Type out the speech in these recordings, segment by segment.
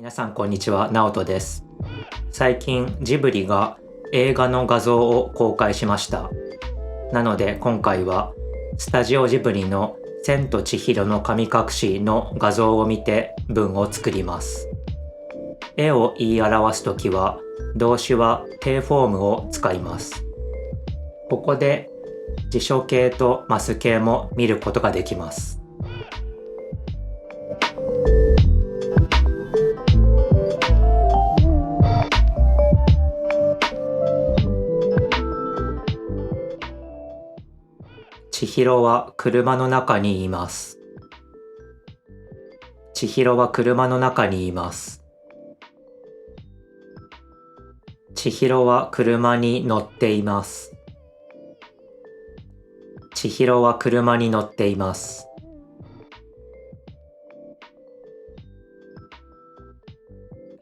皆さんこんにちは、ナオトです。最近ジブリが映画の画像を公開しました。なので今回はスタジオジブリの千と千尋の神隠しの画像を見て文を作ります。絵を言い表すときは動詞は定フォームを使います。ここで辞書形とマス形も見ることができます。千尋は車の中にいます。千尋は車の中にいます。千尋は車に乗っています。千尋は車に乗っています。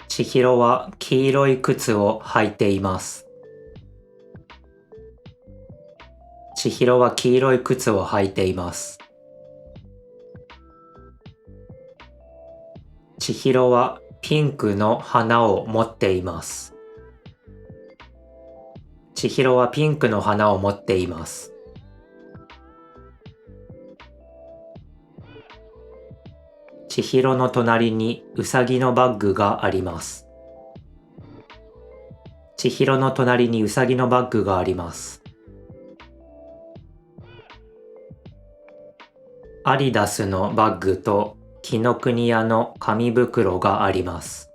千尋は黄色い靴を履いています。千尋は黄色い靴を履いています。千尋はピンクの花を持っています。千尋はピンクの花を持っています。千尋の隣にうさぎのバッグがあります。千尋の隣にうさぎのバッグがあります。アディダスのバッグと紀ノ国屋の紙袋があります。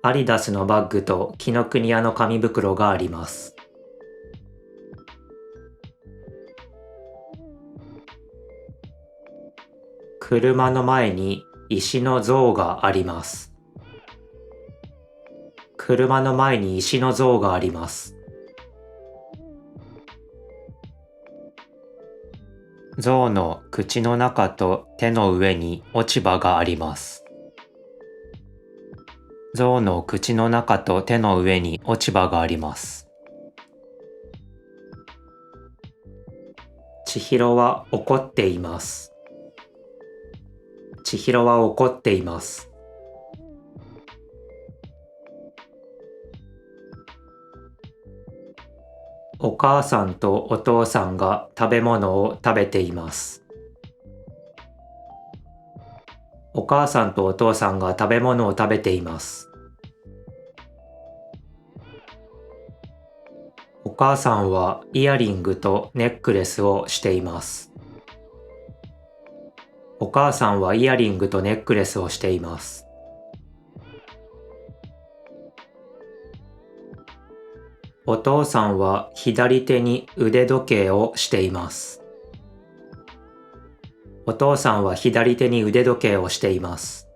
アディダスのバッグと紀ノ国屋の紙袋があります。車の前に石の像があります。車の前に石の像があります。像の口の中と手の上に落ち葉があります。像の口の中と手の上に落ち葉があります。千尋は怒っています。千尋は怒っています。お母さんとお父さんが食べ物を食べています。お母さんとお父さんが食べ物を食べています。お母さんはイヤリングとネックレスをしています。お母さんはイヤリングとネックレスをしています。お父さんは左手に腕時計をしています。お父さんは左手に腕時計をしています。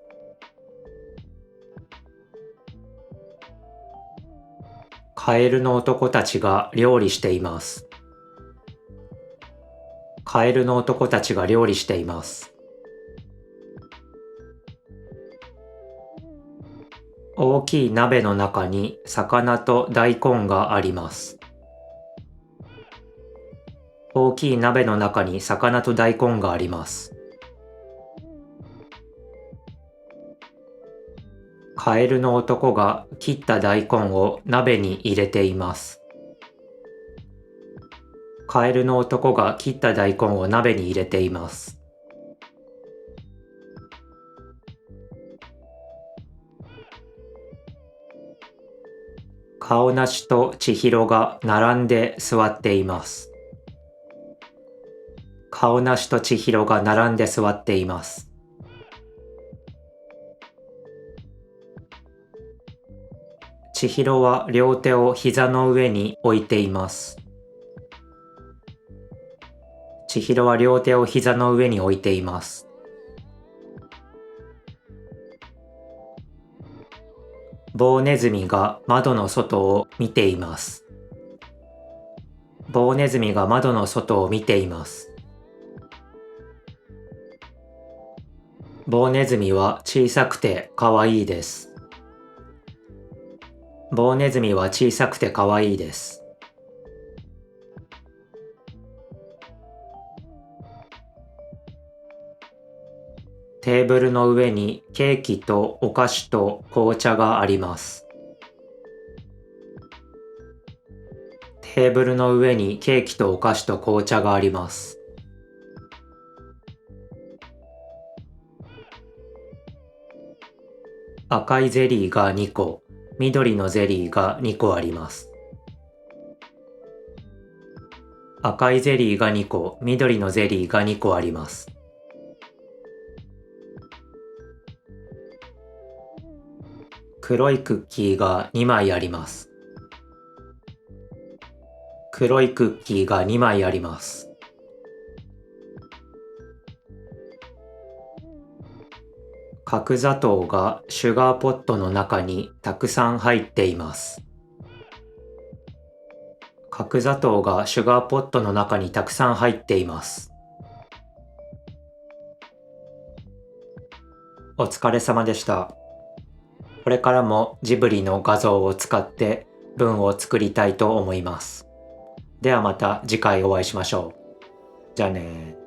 カエルの男たちが料理しています。カエルの男たちが料理しています。大きい鍋の中に魚と大根があります。大きい鍋の中に魚と大根があります。カエルの男が切った大根を鍋に入れています。カエルの男が切った大根を鍋に入れています。カオナシと千尋が並んで座っています。カオナシと千尋が並んで座っています。千尋は両手を膝の上に置いています。千尋は両手を膝の上に置いています。棒ネズミが窓の外を見ています。棒ネズミが窓の外を見ています。棒ネズミは小さくてかわいいです。棒ネズミは小さくてかわいいです。テーブルの上にケーキとお菓子と紅茶があります。テーブルの上にケーキとお菓子と紅茶があります。赤いゼリーが2個、緑のゼリーが2個あります。赤いゼリーが2個、緑のゼリーが2個あります。黒いクッキーが2枚あります。黒いクッキーが2枚あります。角砂糖がシュガーポットの中にたくさん入っています。角砂糖がシュガーポットの中にたくさん入っています。お疲れ様でした。これからもジブリの画像を使って文を作りたいと思います。ではまた次回お会いしましょう。じゃあねー。